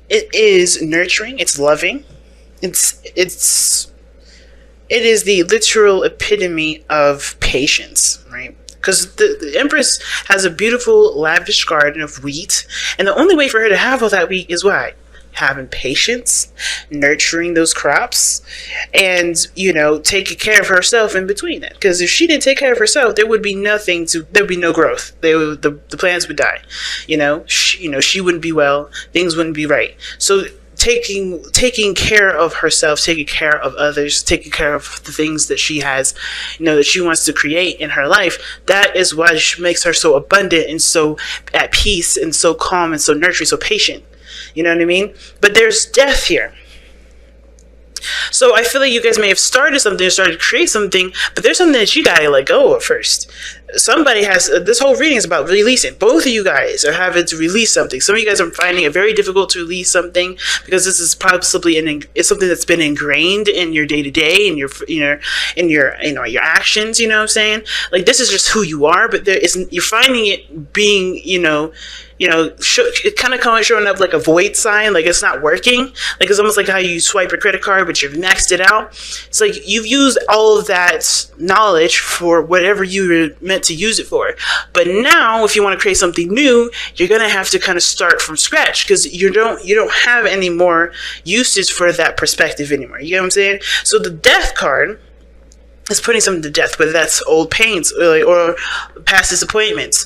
It is nurturing. It's loving. It's it is the literal epitome of patience, right? Because the Empress has a beautiful, lavish garden of wheat, and the only way for her to have all that wheat is what? Having patience, nurturing those crops, and taking care of herself in between it. Because if she didn't take care of herself, there would be there would be no growth. The plants would die. She wouldn't be well. Things wouldn't be right. So taking care of herself, taking care of others, taking care of the things that she has, that she wants to create in her life, that is what makes her so abundant and so at peace and so calm and so nurturing, so patient. You know what I mean? But there's death here. So I feel like you guys may have started something or started to create something, but there's something that you gotta let go of first. Somebody has, this whole reading is about releasing. Both of you guys are having to release something. Some of you guys are finding it very difficult to release something because this is possibly it's something that's been ingrained in your day to day, in your actions. You know what I'm saying? Like, this is just who you are, but you're finding it being, it kind of showing up like a void sign, like it's not working. Like, it's almost like how you swipe a credit card, but you've maxed it out. It's like you've used all of that knowledge for whatever you were meant to use it for. But now, if you want to create something new, you're gonna have to kind of start from scratch because you don't have any more usage for that perspective anymore. You get what I'm saying? So the death card is putting something to death, whether that's old pains or past disappointments,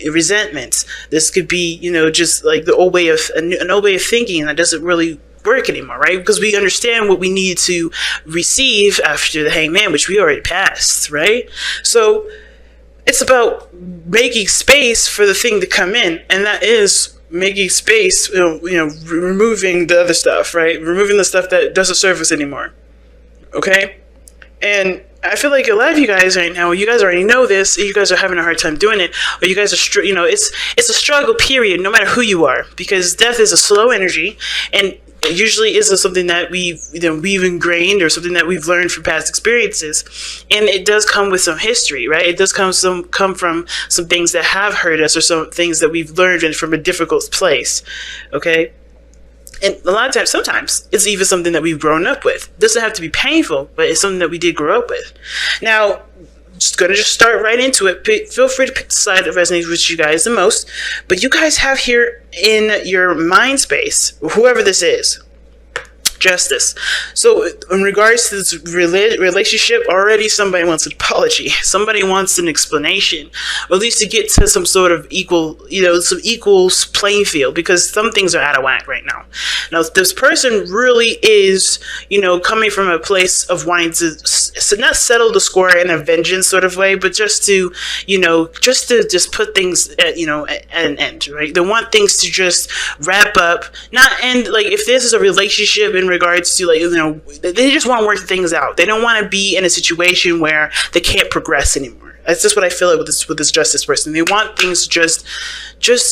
resentments. This could be, just like the old way of an old way of thinking that doesn't really work anymore, right? Because we understand what we need to receive after the hangman, which we already passed, right? So it's about making space for the thing to come in, and that is making space, removing the other stuff, right? Removing the stuff that doesn't serve us anymore. Okay? And I feel like a lot of you guys right now, you guys already know this, you guys are having a hard time doing it, or you guys are, it's a struggle period, no matter who you are, because death is a slow energy, and it usually is something that we've ingrained or something that we've learned from past experiences, and it does come with some history, right? It does come from some things that have hurt us or some things that we've learned from a difficult place, okay? And a lot of times, sometimes, it's even something that we've grown up with. It doesn't have to be painful, but it's something that we did grow up with. Now, just gonna start right into it. Feel free to pick the side that resonates with you guys the most. But you guys have here in your mind space, whoever this is, justice. So in regards to this relationship, already somebody wants an apology. Somebody wants an explanation, or at least to get to some sort of equal playing field, because some things are out of whack right now. Now, this person really is, coming from a place of wanting to not settle the score in a vengeance sort of way, but just to put things at an end, right? They want things to just wrap up, not end. Like, if this is a relationship in regards to, they just want to work things out. They don't want to be in a situation where they can't progress anymore. That's just what I feel like with this justice person. They want things to just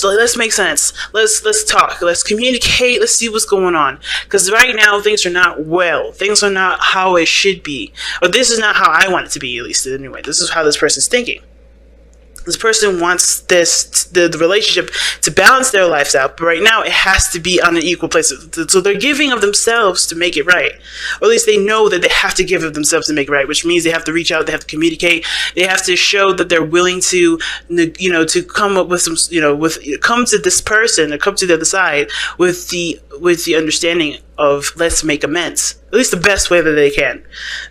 let's make sense. Let's talk. Let's communicate. Let's see what's going on. Because right now things are not well. Things are not how it should be. Or this is not how I want it to be, at least anyway. This is how this person's thinking. This person wants the relationship to balance their lives out, but right now it has to be on an equal place. So they're giving of themselves to make it right, or at least they know that they have to give of themselves to make it right, which means they have to reach out, they have to communicate, they have to show that they're willing to, to come up with some, come to this person or come to the other side with the understanding of let's make amends, at least the best way that they can.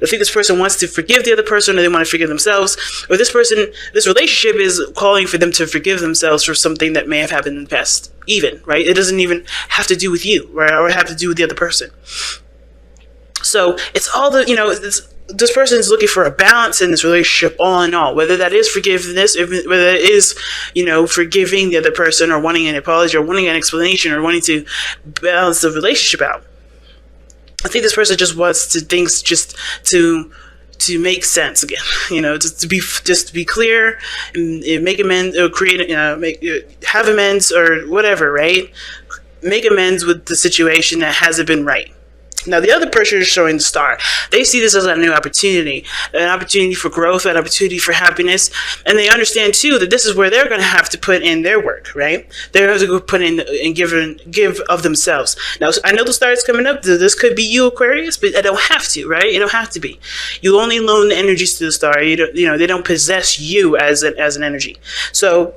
I think this person wants to forgive the other person, or they want to forgive themselves, or this relationship is calling for them to forgive themselves for something that may have happened in the past, even, right? It doesn't even have to do with you, right? Or have to do with the other person. So it's all this person is looking for a balance in this relationship, all in all, whether that is forgiveness, whether it is, forgiving the other person, or wanting an apology, or wanting an explanation, or wanting to balance the relationship out. I think this person just wants things just to make sense again, just to be clear and make amends, or have amends, or whatever, right? Make amends with the situation that hasn't been right. Now, the other person is showing the star. They see this as a new opportunity, an opportunity for growth, an opportunity for happiness. And they understand, too, that this is where they're going to have to put in their work, right? They're going to go put in and give of themselves. Now, I know the star is coming up. This could be you, Aquarius, but I don't have to, right? You don't have to be. You only loan the energies to the star. They don't possess you as an energy. So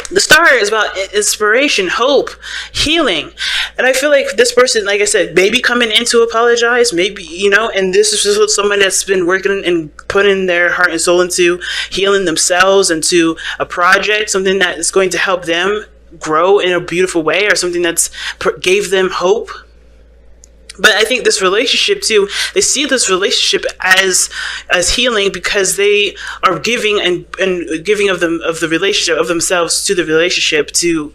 the star is about inspiration, hope, healing. And I feel like this person, like I said, maybe coming in to apologize, maybe, and this is just someone that's been working and putting their heart and soul into healing themselves, into a project, something that is going to help them grow in a beautiful way, or something that's gave them hope. But I think this relationship too, they see this relationship as healing, because they are giving and giving of the relationship, of themselves to the relationship to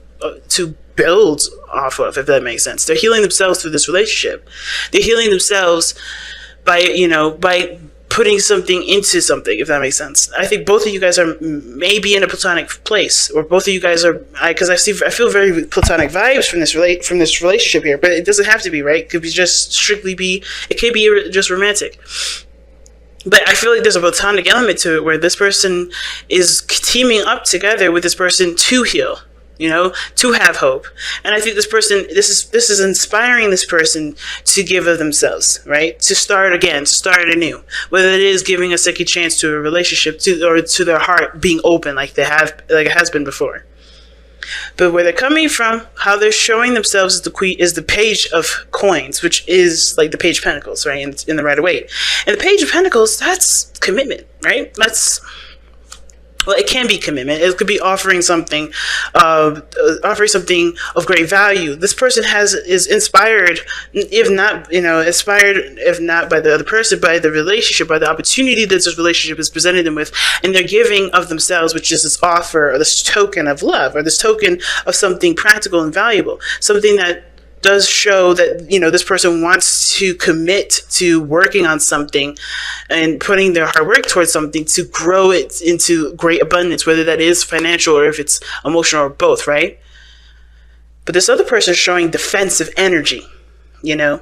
build off of, if that makes sense. They're healing themselves through this relationship. They're healing themselves by putting something into something, if that makes sense. I think both of you guys are maybe in a platonic place, or both of you guys are, because I feel very platonic vibes from this relationship here, but it doesn't have to be, right? It could be just it could be just romantic. But I feel like there's a platonic element to it, where this person is teaming up together with this person to heal, to have hope. And I think this is inspiring this person to give of themselves, right? To start again, to start anew. Whether it is giving a second chance to a relationship, or to their heart being open like it has been before. But where they're coming from, how they're showing themselves is the Page of Coins, which is like the Page of Pentacles, right? In the Rider-Waite. And the Page of Pentacles, that's commitment, right? Well, it can be commitment. It could be offering something of great value. This person is inspired, if not by the other person, by the relationship, by the opportunity that this relationship is presenting them with, and they're giving of themselves, which is this offer, or this token of love, or this token of something practical and valuable, something that does show that this person wants to commit to working on something and putting their hard work towards something to grow it into great abundance, whether that is financial or if it's emotional, or both, right? But this other person is showing defensive energy. Like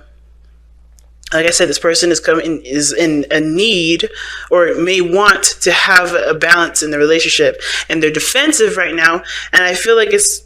I said, this person is in a need, or may want to have a balance in the relationship, and they're defensive right now. And I feel like it's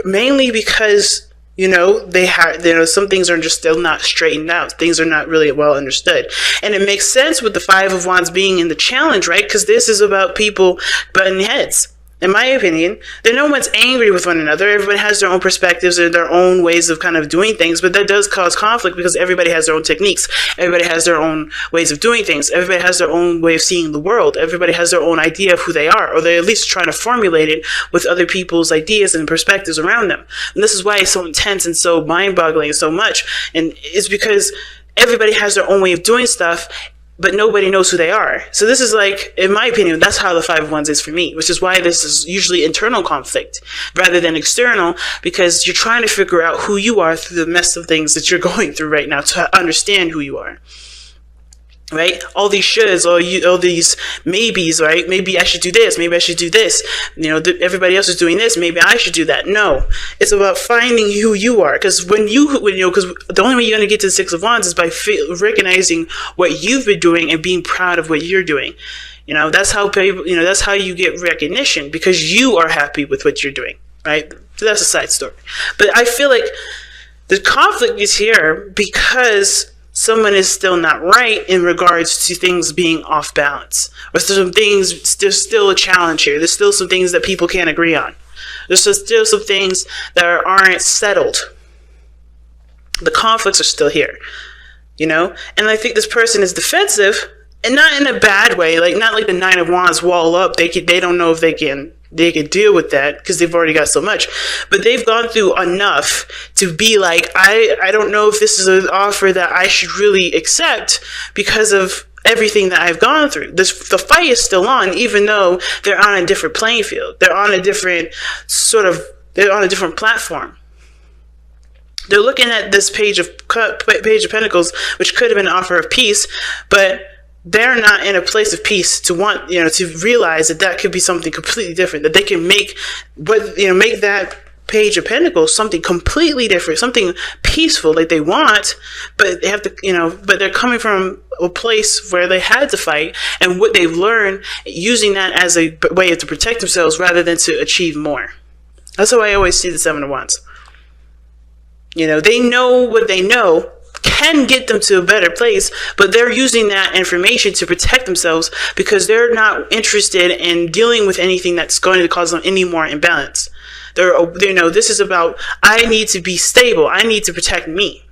mainly because some things are just still not straightened out. Things are not really well understood. And it makes sense with the Five of Wands being in the challenge, right? Because this is about people butting heads. In my opinion, no one's angry with one another. Everybody has their own perspectives and their own ways of kind of doing things, but that does cause conflict, because everybody has their own techniques. Everybody has their own ways of doing things. Everybody has their own way of seeing the world. Everybody has their own idea of who they are, or they're at least trying to formulate it with other people's ideas and perspectives around them. And this is why it's so intense and so mind-boggling and so much. And it's because everybody has their own way of doing stuff, but nobody knows who they are. So this is like, in my opinion, that's how the Five of Wands is for me, which is why this is usually internal conflict rather than external, because you're trying to figure out who you are through the mess of things that you're going through right now, to understand who you are. Right? All these shoulds, all these maybes, right? Maybe I should do this. Maybe I should do this. Everybody else is doing this. Maybe I should do that. No, it's about finding who you are. Because because the only way you're going to get to the Six of Wands is by recognizing what you've been doing and being proud of what you're doing. That's how people, that's how you get recognition, because you are happy with what you're doing, right? So that's a side story. But I feel like the conflict is here because someone is still not right in regards to things being off balance. Or there's still a challenge here. There's still some things that people can't agree on. There's still some things that aren't settled. The conflicts are still here, And I think this person is defensive, and not in a bad way, not like the Nine of Wands wall up. They don't know if they can deal with that, because they've already got so much, but they've gone through enough to be like, I don't know if this is an offer that I should really accept because of everything that I've gone through. The fight is still on, even though they're on a different playing field. They're on a different platform. They're looking at this Page of Pentacles, which could have been an offer of peace, but they're not in a place of peace to want, to realize that could be something completely different, that they can make that Page of Pentacles, something completely different, something peaceful, like they want, but they have to, but they're coming from a place where they had to fight, and what they've learned, using that as a way to protect themselves rather than to achieve more. That's how I always see the Seven of Wands. They know what they know can get them to a better place, but they're using that information to protect themselves because they're not interested in dealing with anything that's going to cause them any more imbalance. This is about, I need to be stable. I need to protect me.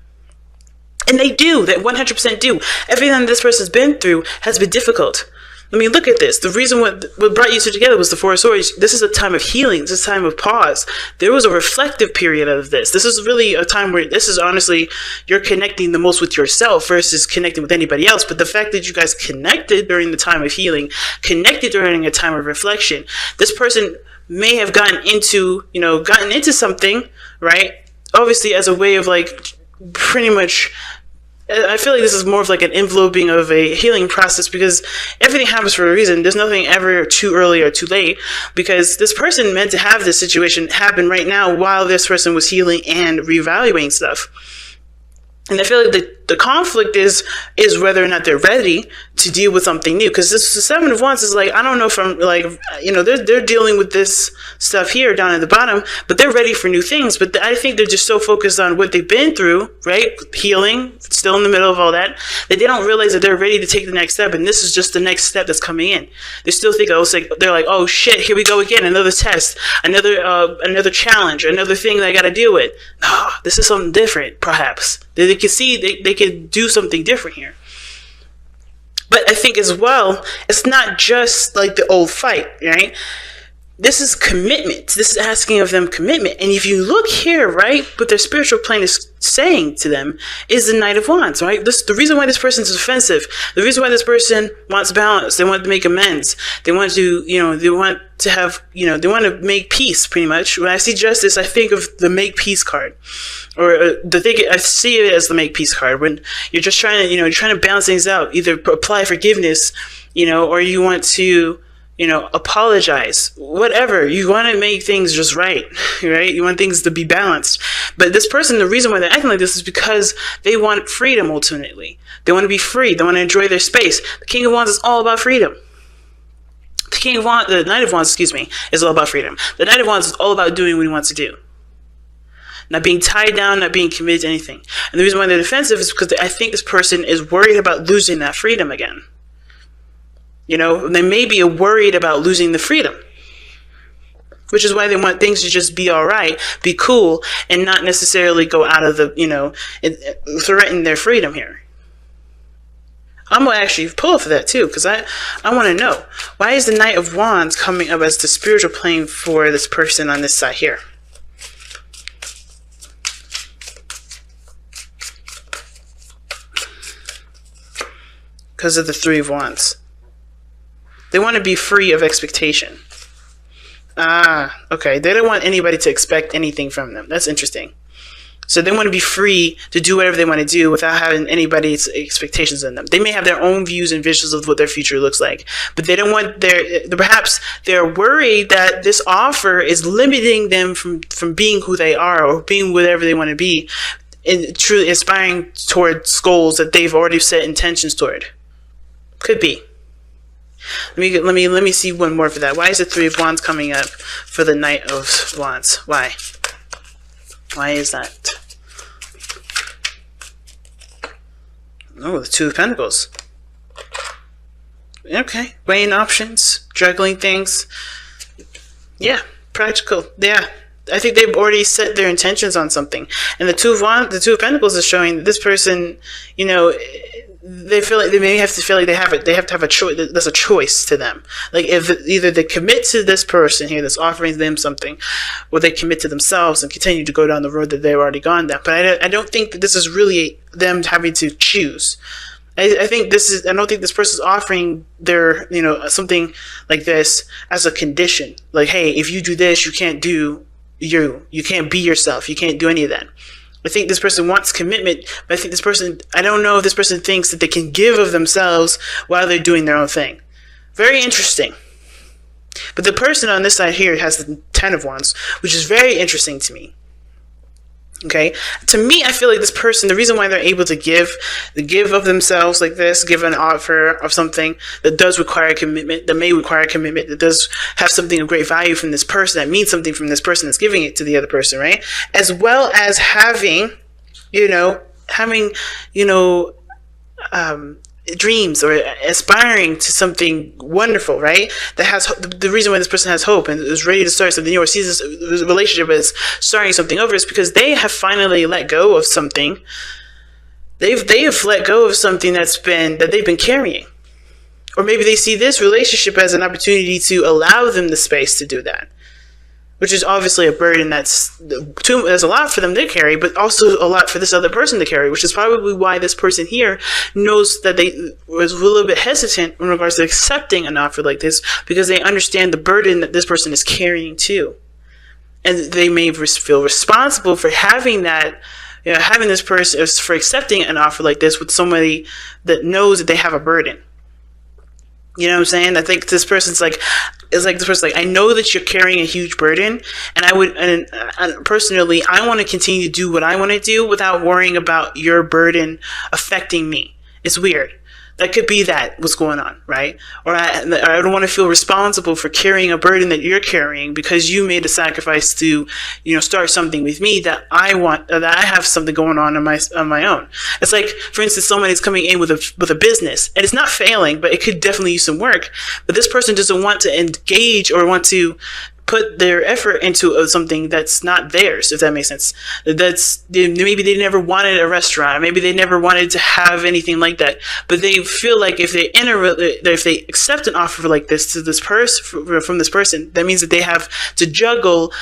And they do. They 100% do. Everything that this person's been through has been difficult. I mean, look at this. The reason what brought you two together was the Four of Swords. This is a time of healing. This is a time of pause. There was a reflective period of this. This is really a time where this is honestly, you're connecting the most with yourself versus connecting with anybody else. But the fact that you guys connected during the time of healing, connected during a time of reflection, this person may have gotten into something, right? Obviously as a way of like pretty much, I feel like this is more of like an enveloping of a healing process because everything happens for a reason. There's nothing ever too early or too late because this person meant to have this situation happen right now while this person was healing and reevaluating stuff. And I feel like the conflict is whether or not they're ready to deal with something new. Because this the Seven of Wands is like, I don't know if I'm like, they're dealing with this stuff here down at the bottom, but they're ready for new things. But I think they're just so focused on what they've been through, right? Healing, still in the middle of all that they don't realize that they're ready to take the next step. And this is just the next step that's coming in. They still think, they're like, oh shit, here we go again. Another test, another challenge, another thing that I got to deal with. No, this is something different, perhaps. They can see they can do something different here. But I think as well, it's not just like the old fight, right? This is commitment. This is asking of them commitment. And if you look here, right, what their spiritual plane is saying to them is the Knight of Wands, right? The reason why this person is offensive, the reason why this person wants balance, they want to make amends, they want to, they want to have, they want to make peace, pretty much. When I see justice, I think of the make peace card, or I see it as the make peace card. When you're just trying to, you're trying to balance things out, either apply forgiveness, or you want to, apologize, whatever. You want to make things just right? You want things to be balanced. But this person, the reason why they're acting like this is because they want freedom ultimately. They want to be free. They want to enjoy their space. The King of Wands is all about freedom. The Knight of Wands, is all about freedom. The Knight of Wands is all about doing what he wants to do. Not being tied down, not being committed to anything. And the reason why they're defensive is because I think this person is worried about losing that freedom again. They may be worried about losing the freedom, which is why they want things to just be all right, be cool, and not necessarily go out of threaten their freedom here. I'm going to actually pull for that too, because I want to know, why is the Knight of Wands coming up as the spiritual plane for this person on this side here? Because of the Three of Wands. They want to be free of expectation. Okay. They don't want anybody to expect anything from them. That's interesting. So they want to be free to do whatever they want to do without having anybody's expectations on them. They may have their own views and visions of what their future looks like, but they don't want perhaps they're worried that this offer is limiting them from being who they are or being whatever they want to be and truly aspiring towards goals that they've already set intentions toward. Could be. Let me see one more for that. Why is the Three of Wands coming up for the Knight of Wands? Why? Why is that? Oh, the Two of Pentacles. Okay, weighing options, juggling things. Yeah, practical. Yeah, I think they've already set their intentions on something. And the Two of Pentacles is showing that this person, they feel like they may have to feel like they have to have a choice. There's a choice to them. Like if either they commit to this person here that's offering them something, or they commit to themselves and continue to go down the road that they've already gone down. But I don't think that this is really them having to choose. I don't think this person's offering their, something like this as a condition. Like, hey, if you do this, you can't do you can't be yourself. You can't do any of that. I think this person wants commitment, but I don't know if this person thinks that they can give of themselves while they're doing their own thing. Very interesting. But the person on this side here has the Ten of Wands, which is very interesting to me. Okay, to me, I feel like this person, the reason why they're able to give of themselves like this, give an offer of something that does require commitment, that may require commitment, that does have something of great value from this person, that means something from this person that's giving it to the other person, right? As well as having, dreams or aspiring to something wonderful, right? That has the reason why this person has hope and is ready to start something new or sees this relationship as starting something over is because they have finally let go of something. They have let go of something that they've been carrying, or maybe they see this relationship as an opportunity to allow them the space to do that. Which is obviously a burden that's a lot for them to carry, but also a lot for this other person to carry, which is probably why this person here knows that they was a little bit hesitant in regards to accepting an offer like this, because they understand the burden that this person is carrying too. And they may feel responsible for having that, having this person, for accepting an offer like this with somebody that knows that they have a burden. You know what I'm saying? I think this person's like, I know that you're carrying a huge burden, and personally, I want to continue to do what I want to do without worrying about your burden affecting me. It's weird. That could be what's going on, right? Or I don't want to feel responsible for carrying a burden that you're carrying because you made a sacrifice to, start something with me that I have something going on my own. It's like, for instance, somebody's coming in with a business and it's not failing, but it could definitely use some work. But this person doesn't want to engage or want to put their effort into something that's not theirs, if that makes sense. Maybe they never wanted a restaurant, maybe they never wanted to have anything like that, but they feel like if they accept an offer like this from this person, that means that they have to juggle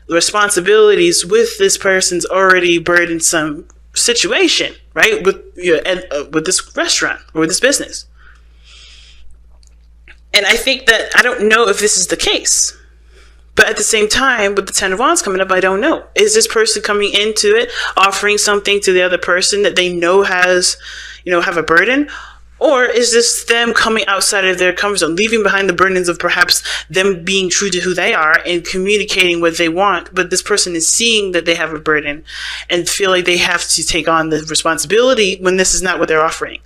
responsibilities with this person's already burdensome situation, right? With this restaurant or with this business. And I think that I don't know if this is the case. But at the same time, with the Ten of Wands coming up, I don't know. Is this person coming into it, offering something to the other person that they know has, have a burden? Or is this them coming outside of their comfort zone, leaving behind the burdens of perhaps them being true to who they are and communicating what they want, but this person is seeing that they have a burden and feel like they have to take on the responsibility when this is not what they're offering?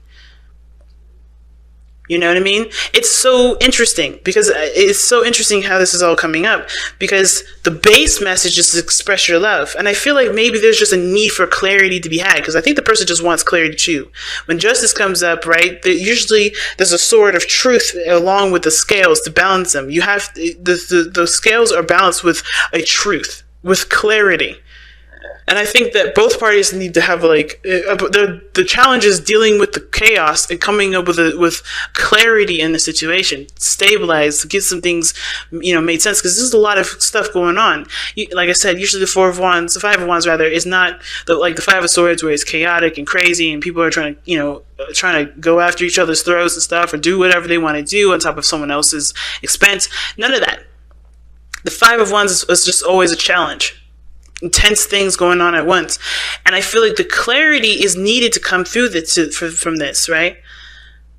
You know what I mean? It's so interesting because it's so interesting how this is all coming up, because the base message is to express your love. And I feel like maybe there's just a need for clarity to be had, because I think the person just wants clarity too. When justice comes up, right, usually there's a sword of truth along with the scales to balance them. You have the scales are balanced with a truth, with clarity. And I think that both parties need to have the challenge is dealing with the chaos and coming up with clarity in the situation, stabilize, get some things, made sense. Because there's a lot of stuff going on. Like I said, usually the Five of Wands rather, is not the Five of Swords where it's chaotic and crazy and people are trying to go after each other's throats and stuff or do whatever they want to do on top of someone else's expense. None of that. The Five of Wands is just always a challenge. Intense things going on at once, and I feel like the clarity is needed to come through from this, right?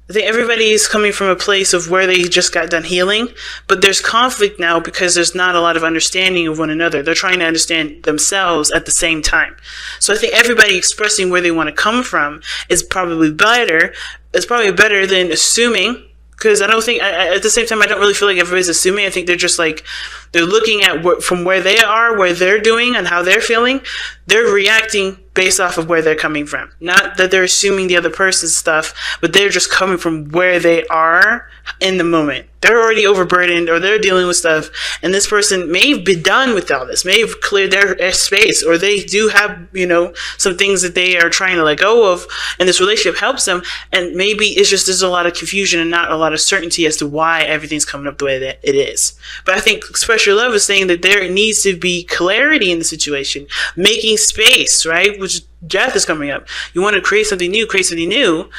I think everybody is coming from a place of where they just got done healing, but there's conflict now because there's not a lot of understanding of one another. They're trying to understand themselves at the same time. So I think everybody expressing where they want to come from is probably better. It's probably better than assuming. Because I don't think, at the same time, I don't really feel like everybody's assuming. I think they're just they're looking at from where they are, where they're doing, and how they're feeling. They're reacting based off of where they're coming from. Not that they're assuming the other person's stuff, but they're just coming from where they are in the moment. They're already overburdened or they're dealing with stuff, and this person may be done with all this, may have cleared their space, or they do have, some things that they are trying to let go of, and this relationship helps them, and maybe it's just there's a lot of confusion and not a lot of certainty as to why everything's coming up the way that it is. But I think Express Your Love is saying that there needs to be clarity in the situation, making space, right? Which Death is coming up. You want to create something new,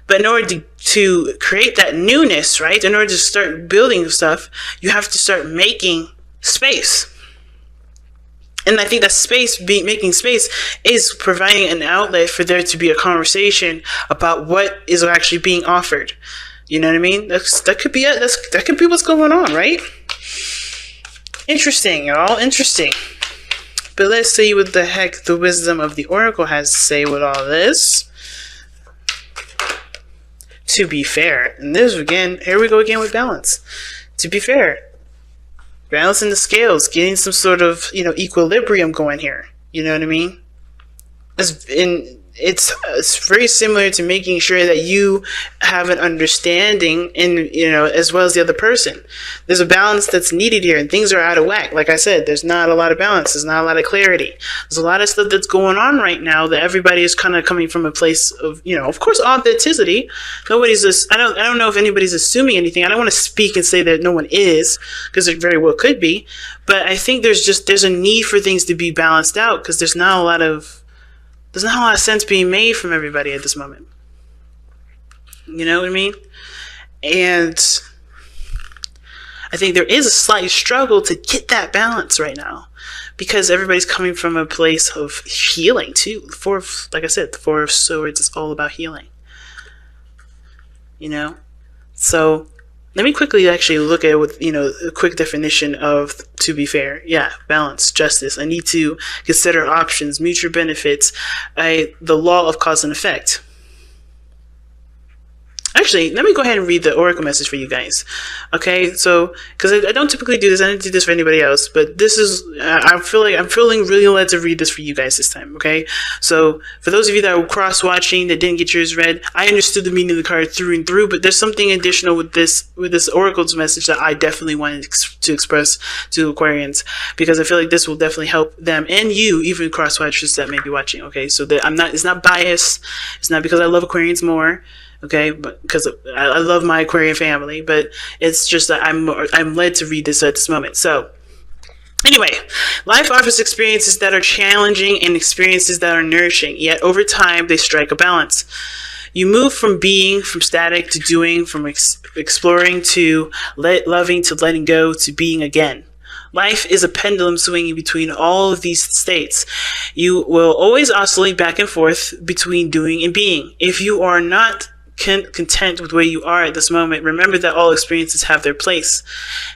but in order to create that newness, right, in order to start building stuff, you have to start making space. And I think that making space is providing an outlet for there to be a conversation about what is actually being offered. You know what I mean? That could be it. That could be what's going on, right? Interesting, y'all. Interesting. But let's see what the heck the wisdom of the Oracle has to say with all this. To be fair. And this again, here we go again with balance. To be fair. Balancing the scales, getting some sort of, equilibrium going here. You know what I mean? It's very similar to making sure that you have an understanding as well as the other person. There's a balance that's needed here, and things are out of whack. Like I said, there's not a lot of balance. There's not a lot of clarity. There's a lot of stuff that's going on right now that everybody is kind of coming from a place of, of course, authenticity. I don't know if anybody's assuming anything. I don't want to speak and say that no one is, because it very well could be. But I think there's a need for things to be balanced out, because there's not a lot of sense being made from everybody at this moment. You know what I mean? And I think there is a slight struggle to get that balance right now, because everybody's coming from a place of healing too. Like I said, the Four of Swords is all about healing. So let me quickly actually look at it with, a quick definition of to be fair. Yeah, balance, justice. I need to consider options, mutual benefits, the law of cause and effect. Actually, let me go ahead and read the Oracle message for you guys. Okay, so, because I don't typically do this, I don't do this for anybody else, but this is, I'm feeling really led to read this for you guys this time, okay? So, for those of you that were cross-watching, that didn't get yours read, I understood the meaning of the card through and through, but there's something additional with this Oracle's message that I definitely wanted to express to Aquarians, because I feel like this will definitely help them, and you, even cross-watchers that may be watching, okay? So, that it's not biased, it's not because I love Aquarians more, okay, but because I love my Aquarian family, but it's just that I'm led to read this at this moment. So anyway, life offers experiences that are challenging and experiences that are nourishing, yet over time they strike a balance. You move from static to doing, from exploring to loving to letting go to being again. Life is a pendulum swinging between all of these states. You will always oscillate back and forth between doing and being. If you are not content with where you are at this moment, remember that all experiences have their place.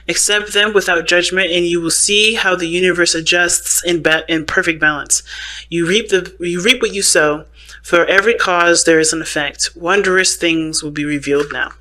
Accept them without judgment, and you will see how the universe adjusts in perfect balance. You reap what you sow. For every cause there is an effect. Wondrous things will be revealed now.